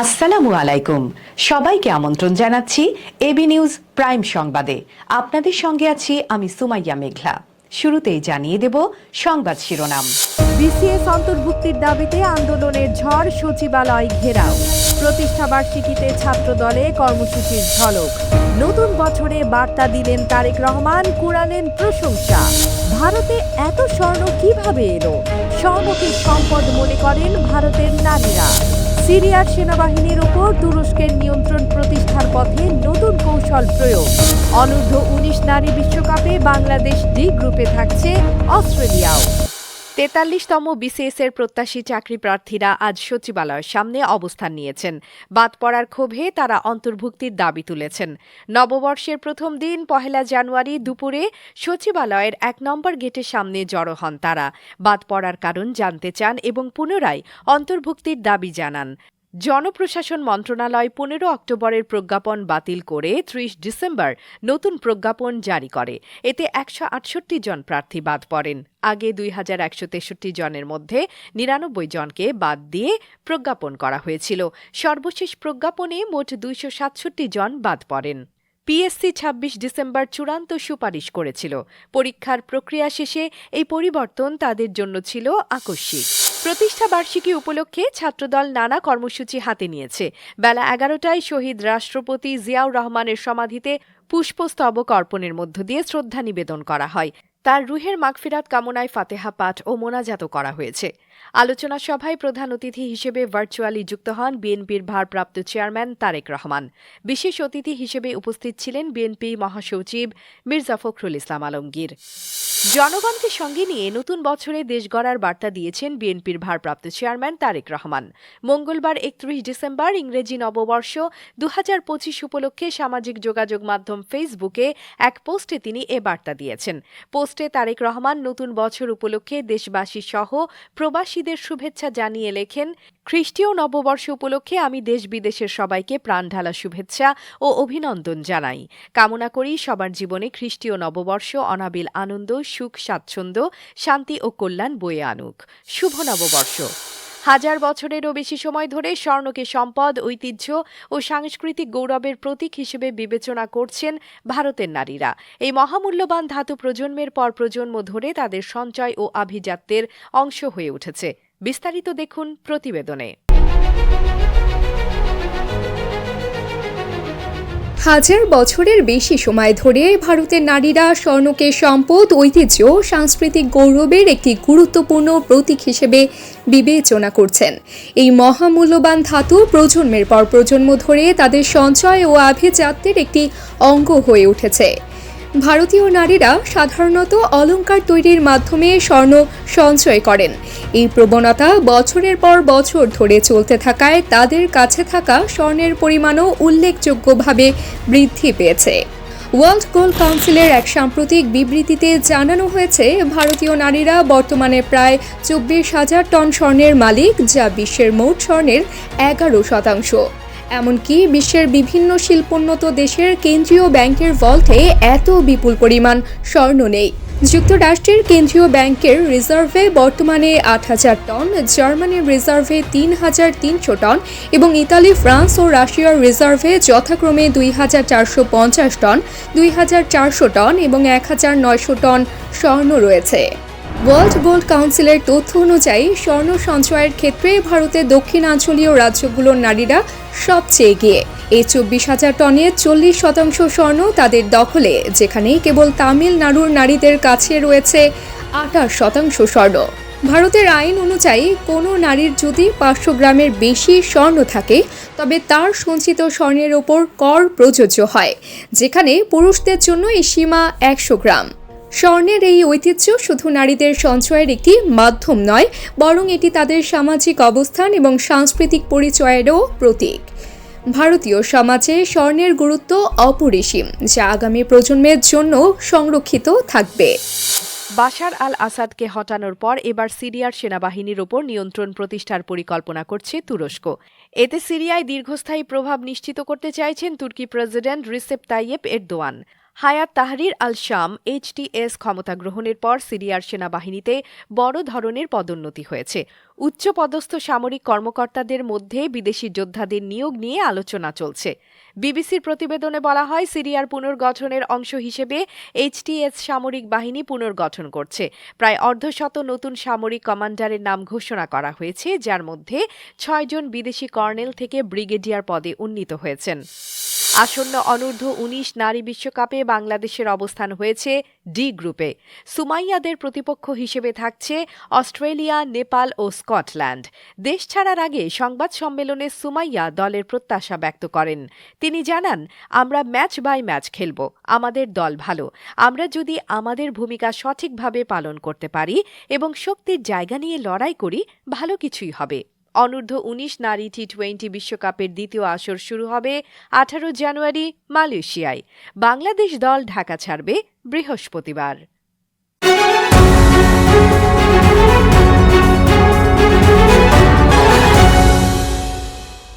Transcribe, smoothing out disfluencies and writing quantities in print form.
আসসালামু আলাইকুম। সবাইকে আমন্ত্রণ জানাচ্ছি এবি নিউজ প্রাইম সংবাদে। আপনাদের সঙ্গে আছি আমি সুমাইয়া মেঘলা। শুরুতেই জানিয়ে দেব সংবাদ শিরোনাম। বিসিএস অন্তর্ভুক্তির দাবিতে আন্দোলনের ঝড়, সচিবালয় ঘেরাও। প্রতিষ্ঠা বার্ষিকীতে ছাত্র দলে কর্মসূচির ঝলক। নতুন বছরে বার্তা দিলেন তারেক রহমান, কুড়ালেন প্রশংসা। ভারতে এত স্বর্ণ কিভাবে এলো? স্বর্ণকে সম্পদ মনে করেন ভারতের নারীরা। সিরিয়ার সেনাবাহিনীর উপর তুরস্কের নিয়ন্ত্রণ প্রতিষ্ঠার পথে নতুন কৌশল প্রয়োগ। অনূর্ধ্ব-19 নারী বিশ্বকাপে বাংলাদেশ ডি গ্রুপে থাকছে অস্ট্রেলিয়াও। 43তম বিসিএস এর প্রত্যাশী চাকরি প্রার্থীরা আজ সচিবালয়ের সামনে অবস্থান নিয়েছেন। বাদ পড়ার ক্ষোভে তারা অন্তর্ভুক্তির দাবি তুলেছেন। নববর্ষের প্রথম দিন 1 জানুয়ারি দুপুরে সচিবালয়ের 1 নম্বর গেটের সামনে জড়ো হন তারা। বাদ পড়ার কারণ জানতে চান এবং পুনরায় অন্তর্ভুক্তির দাবি জানান। জনপ্রশাসন মন্ত্রণালয় 15 অক্টোবরের প্রজ্ঞাপন বাতিল করে 30 ডিসেম্বর নতুন প্রজ্ঞাপন জারি করে। এতে 168 জন প্রার্থী বাদ পড়েন। আগে 2163 জনের মধ্যে 99 জনকে বাদ দিয়ে প্রজ্ঞাপন করা হয়েছিল। সর্বশেষ প্রজ্ঞাপনে মোট 267 জন বাদ পড়েন। পিএসসি 26 ডিসেম্বর চূড়ান্ত সুপারিশ করেছিল। পরীক্ষার প্রক্রিয়া শেষে এই পরিবর্তন তাদের জন্য ছিল আকস্মিক। প্রতিষ্ঠা বার্ষিকী উপলক্ষে ছাত্রদল নানা কর্মসূচি হাতে নিয়েছে। বেলা 11টায় শহীদ রাষ্ট্রপতি জিয়াউর রহমানের সমাধিতে পুষ্পস্তবক অর্পণের মধ্য দিয়ে শ্রদ্ধা নিবেদন করা হয়। তার রুহের মাগফিরাত কামনায় ফাতেহা পাঠ ও মোনাজাতও করা হয়েছে। আলোচনা সভায় প্রধান অতিথি হিসেবে ভার্চুয়ালি যুক্ত হন বিএনপির ভারপ্রাপ্ত চেয়ারম্যান তারেক রহমান। বিশেষ অতিথি হিসেবে উপস্থিত ছিলেন বিএনপি মহাসচিব মির্জা ফখরুল ইসলাম আলমগীর। জনগণকে সঙ্গে নিয়ে নতুন বছরে দেশ গড়ার বার্তা দিয়েছেন বিএনপির ভারপ্রাপ্ত চেয়ারম্যান তারেক রহমান। মঙ্গলবার 31 ডিসেম্বর ইংরেজি নববর্ষ 2025 উপলক্ষে সামাজিক যোগাযোগ মাধ্যম ফেসবুকে এক পোস্টে তিনি এ বার্তা দিয়েছেন। পোস্টে তারেক রহমান নতুন বছর উপলক্ষে দেশবাসী সহ প্রবাসীদের শুভেচ্ছা জানিয়ে লেখেন, খ্রিস্টীয় নববর্ষ উপলক্ষে আমি দেশ বিদেশের সবাইকে প্রাণঢালা শুভেচ্ছা ও অভিনন্দন জানাই। কামনা করি সবার জীবনে খ্রিস্টীয় নববর্ষ অনাবিল আনন্দ, সুখ, স্বাচ্ছন্দ্য, শান্তি ও কল্যাণ বয়ে আনুক। শুভ নববর্ষ। হাজার বছরেরও বেশি সময় ধরে স্বর্ণকে সম্পদ, ঐতিহ্য ও সাংস্কৃতিক গৌরবের প্রতীক হিসেবে বিবেচনা করছেন ভারতের নারীরা। এই মহামূল্যবান ধাতু প্রজন্মের পর প্রজন্ম ধরে তাদের সঞ্চয় ও আভিজাত্যের অংশ হয়ে উঠেছে। বিস্তারিত দেখুন প্রতিবেদনে। হাজার বছরের বেশি সময় ধরে ভারতের নারীরা স্বর্ণকে সম্পদ, ঐতিহ্য, সাংস্কৃতিক গৌরবের একটি গুরুত্বপূর্ণ প্রতীক হিসেবে বিবেচনা করছেন। এই মহামূল্যবান ধাতু প্রজন্মের পর প্রজন্ম ধরে তাদের সঞ্চয় ও আভিজাত্যের একটি অঙ্গ হয়ে উঠেছে। ভারতীয় নারীরা সাধারণত অলংকার তৈরির মাধ্যমে স্বর্ণ সঞ্চয় করেন। এই প্রবণতা বছরের পর বছর ধরে চলতে থাকায় তাদের কাছে থাকা স্বর্ণের পরিমাণও উল্লেখযোগ্যভাবে বৃদ্ধি পেয়েছে। ওয়ার্ল্ড গোল্ড কাউন্সিলের এক সাম্প্রতিক বিবৃতিতে জানানো হয়েছে, ভারতীয় নারীরা বর্তমানে প্রায় 24,000 টন স্বর্ণের মালিক, যা বিশ্বের মোট স্বর্ণের 11%। এমনকি বিশ্বের বিভিন্ন শিল্পোন্নত দেশের কেন্দ্রীয় ব্যাংকের ভল্টে এত বিপুল পরিমাণ স্বর্ণ নেই। যুক্তরাষ্ট্রের কেন্দ্রীয় ব্যাংকের রিজার্ভে বর্তমানে 8,000 টন, জার্মানির রিজার্ভে 3,300 টন এবং ইতালি, ফ্রান্স ও রাশিয়ার রিজার্ভে যথাক্রমে 2,450 টন, 2,400 টন এবং 1,900 টন স্বর্ণ রয়েছে। ওয়ার্ল্ড গোল্ড কাউন্সিলের তথ্য অনুযায়ী স্বর্ণ সঞ্চয়ের ক্ষেত্রে ভারতের দক্ষিণাঞ্চলীয় রাজ্যগুলোর নারীরা সবচেয়ে এগিয়ে। এই 24,000 টনের 40% স্বর্ণ তাদের দখলে, যেখানে কেবল তামিলনাড়ুর নারীদের কাছে রয়েছে 28% স্বর্ণ। ভারতের আইন অনুযায়ী কোনো নারীর যদি 500 গ্রামের বেশি স্বর্ণ থাকে তবে তার সঞ্চিত স্বর্ণের ওপর কর প্রযোজ্য হয়, যেখানে পুরুষদের জন্য এই সীমা 100 গ্রাম। স্বর্ণের এই ঐতিহ্য শুধু নারীদের সঞ্চয়ের একটি মাধ্যম নয়, বরং এটি তাদের সামাজিক অবস্থান এবং সাংস্কৃতিক পরিচয়েরও প্রতীক। ভারতীয় সমাজে স্বর্ণের গুরুত্ব অপরিসীম, যা আগামী প্রজন্মের জন্য সংরক্ষিত থাকবে। বাশার আল আসাদকে হটানোর পর এবার সিরিয়ার সেনাবাহিনীর ওপর নিয়ন্ত্রণ প্রতিষ্ঠার পরিকল্পনা করছে তুরস্ক। এতে সিরিয়ায় দীর্ঘস্থায়ী প্রভাব নিশ্চিত করতে চাইছেন তুর্কি প্রেসিডেন্ট রিসেপ তাইয়েপ এরদোয়ান। হায়াত তাহরির আল শাম HTS ক্ষমতা গ্রহণের পর সিরিয়ার সেনাবাহিনীতে বড় ধরনের পদোন্নতি হয়েছে। উচ্চপদস্থ সামরিক কর্মকর্তাদের মধ্যে বিদেশি যোদ্ধাদের নিয়োগ নিয়ে আলোচনা চলছে। বিবিসির প্রতিবেদনে বলা হয়, সিরিয়ার পুনর্গঠনের অংশ হিসেবে HTS সামরিক বাহিনী পুনর্গঠন করছে। প্রায় অর্ধশত নতুন সামরিক কমান্ডারের নাম ঘোষণা করা হয়েছে, যার মধ্যে 6 জন বিদেশি কর্নেল থেকে ব্রিগেডিয়ার পদে উন্নীত হয়েছেন। আসন্ন অনূর্ধ্ব-19 নারী বিশ্বকাপে বাংলাদেশের অবস্থান হয়েছে ডি গ্রুপে। সুমাইয়াদের প্রতিপক্ষ হিসেবে থাকছে অস্ট্রেলিয়া, নেপাল ও স্কটল্যান্ড। দেশ ছাড়ার আগে সংবাদ সম্মেলনে সুমাইয়া দলের প্রত্যাশা ব্যক্ত করেন। তিনি জানান, আমরা ম্যাচ বাই ম্যাচ খেলব। আমাদের দল ভালো। আমরা যদি আমাদের ভূমিকা সঠিকভাবে পালন করতে পারি এবং শক্তির জায়গা নিয়ে লড়াই করি, ভালো কিছুই হবে। অনূর্ধ্ব-19 নারী টি-20 বিশ্বকাপের দ্বিতীয় আসর শুরু হবে 18 জানুয়ারি মালয়েশিয়ায়। বাংলাদেশ দল ঢাকা ছাড়বে বৃহস্পতিবার।